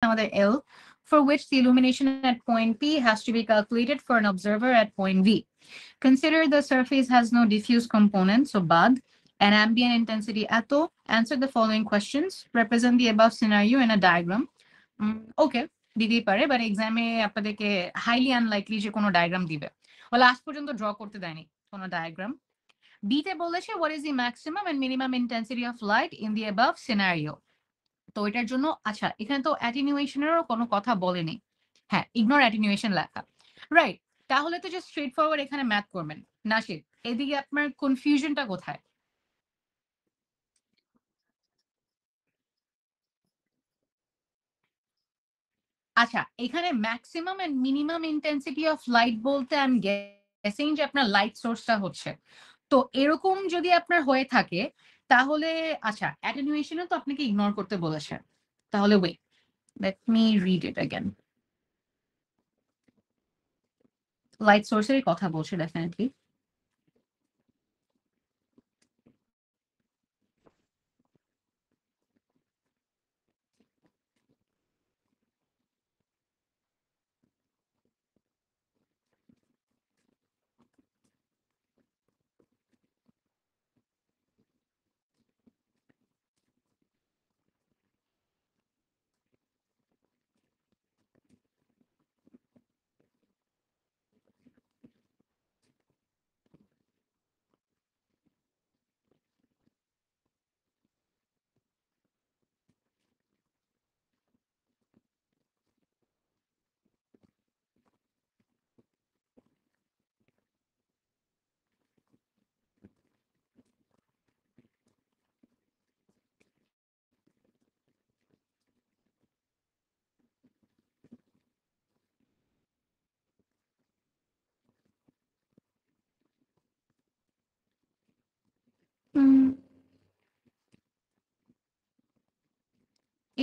আমাদের L, for which the illumination at point P has to be calculated for an observer at point V. Consider the surface has no diffuse component, so BAD, and ambient intensity ATO. Answer the following questions. Represent the above scenario in a diagram. Okay, দিতেই পারে, but এক্সামে আপনাদেরকে highly unlikely যে কোনো diagram দিবে। Last পর্যন্ত draw করতে দেয়নি কোনো ডায়াগ্রাম। বিতে বলেছে what is the maximum and minimum intensity of light in the above scenario. তো এটার জন্য আচ্ছা এখানে তো অ্যাটেনুয়েশনেরও কোনো কথা বলেনি। হ্যাঁ, ইগনোর অ্যাটেনুয়েশন লেখা, রাইট। তাহলে তো জাস্ট স্ট্রেট ফরওয়ার্ড এখানে ম্যাথ করবেন। নাশিদ, এদিকে আপনার কনফিউশনটা কোথায়? আচ্ছা, এখানে maximum and minimum intensity of light বলতে আমি গেসিং যে আপনার লাইট সোর্সটা হচ্ছে। তো এরকম যদি আপনার হয়ে থাকে তাহলে আচ্ছা অ্যাটেনুয়েশনও তো আপনাকে ইগনোর করতে বলেছে। তাহলে wait, let me read it again. Light সোর্সেরই কথা বলছে ডেফিনেটলি।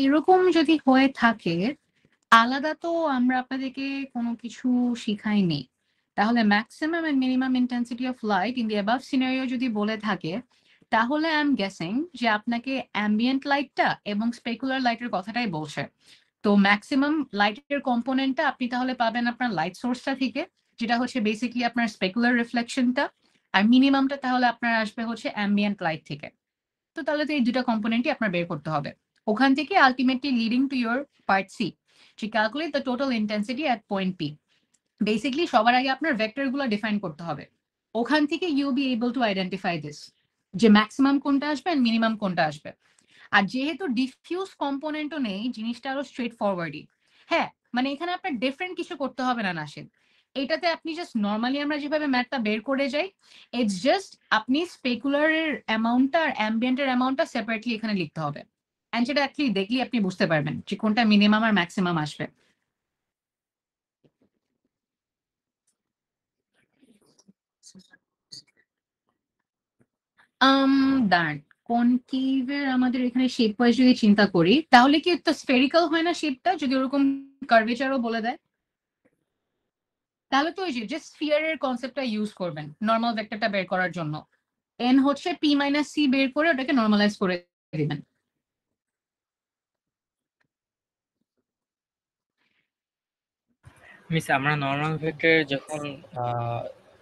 এরকম যদি হয়ে থাকে আলাদা তো আমরা আপনাদেরকে কোনো কিছু শিখাইনি। তাহলে maximum and minimum intensity of light in the above scenario যদি বলে থাকে তাহলে আই এম গেসিং যে আপনাকে অ্যাম্বিয়েন্ট লাইটটা এবং স্পেকুলার লাইটের কথাটাই বলছে। তো ম্যাক্সিমাম লাইটের কম্পোনেন্টটা আপনি তাহলে পাবেন আপনার লাইট সোর্সটা থেকে, যেটা হচ্ছে বেসিকলি আপনার স্পেকুলার রিফ্লেকশনটা। আর মিনিমামটা তাহলে আপনার আসবে হচ্ছে অ্যাম্বিয়েন্ট লাইট থেকে। তো তাহলে তো এই দুটা কম্পোনেন্টই আপনার বের করতে হবে। ওখান থেকে ultimately leading to your part C, to calculate the total intensity at point P. Basically সবার আগে আপনার ভেক্টরগুলো ডিফাইন করতে হবে। ওখান থেকে you be able to identify this, যে ম্যাক্সিমাম কোনটা আসবে আর মিনিমাম কোনটা আসবে। আর যেহেতু ডিফিউজ কম্পোনেন্টও নেই, জিনিসটা আরো স্ট্রেট ফরওয়ার্ডই। হ্যাঁ, মানে এখানে আপনার ডিফারেন্ট কিছু করতে হবে না নাশিদ। এটাতে আপনি জাস্ট নর্মালি আমরা যেভাবে ম্যাথটা বের করে যাই, ইটস জাস্ট আপনি স্পেকুলারের অ্যামাউন্টটা আর অ্যাম্বিয়েন্টের অ্যামাউন্টটা সেপারেটলি এখানে লিখতে হবে। অ্যান্ড সেটা অ্যাকচুয়ালি দেখলে আপনি বুঝতে পারবেন যে কোনটা মিনিমাম আর ম্যাক্সিমাম আসবে। দাঁড়ান, কনকেভের আমাদের এখানে শেপ ওয়াইজ যদি চিন্তা করি তাহলে কি তো স্ফেরিক্যাল হয় না শেপটা, যদি ওরকম কার্ভেচারও বলে দেয়? তাহলে তো ওই যে স্ফিয়ারের কনসেপ্টটা ইউজ করবেন নর্মাল ভেক্টরটা বের করার জন্য। এন হচ্ছে পি মাইনাস সি বের করে ওটাকে নর্মালাইজ করে দিবেন। মিস আমরা নরমাল ভেক্টর যখন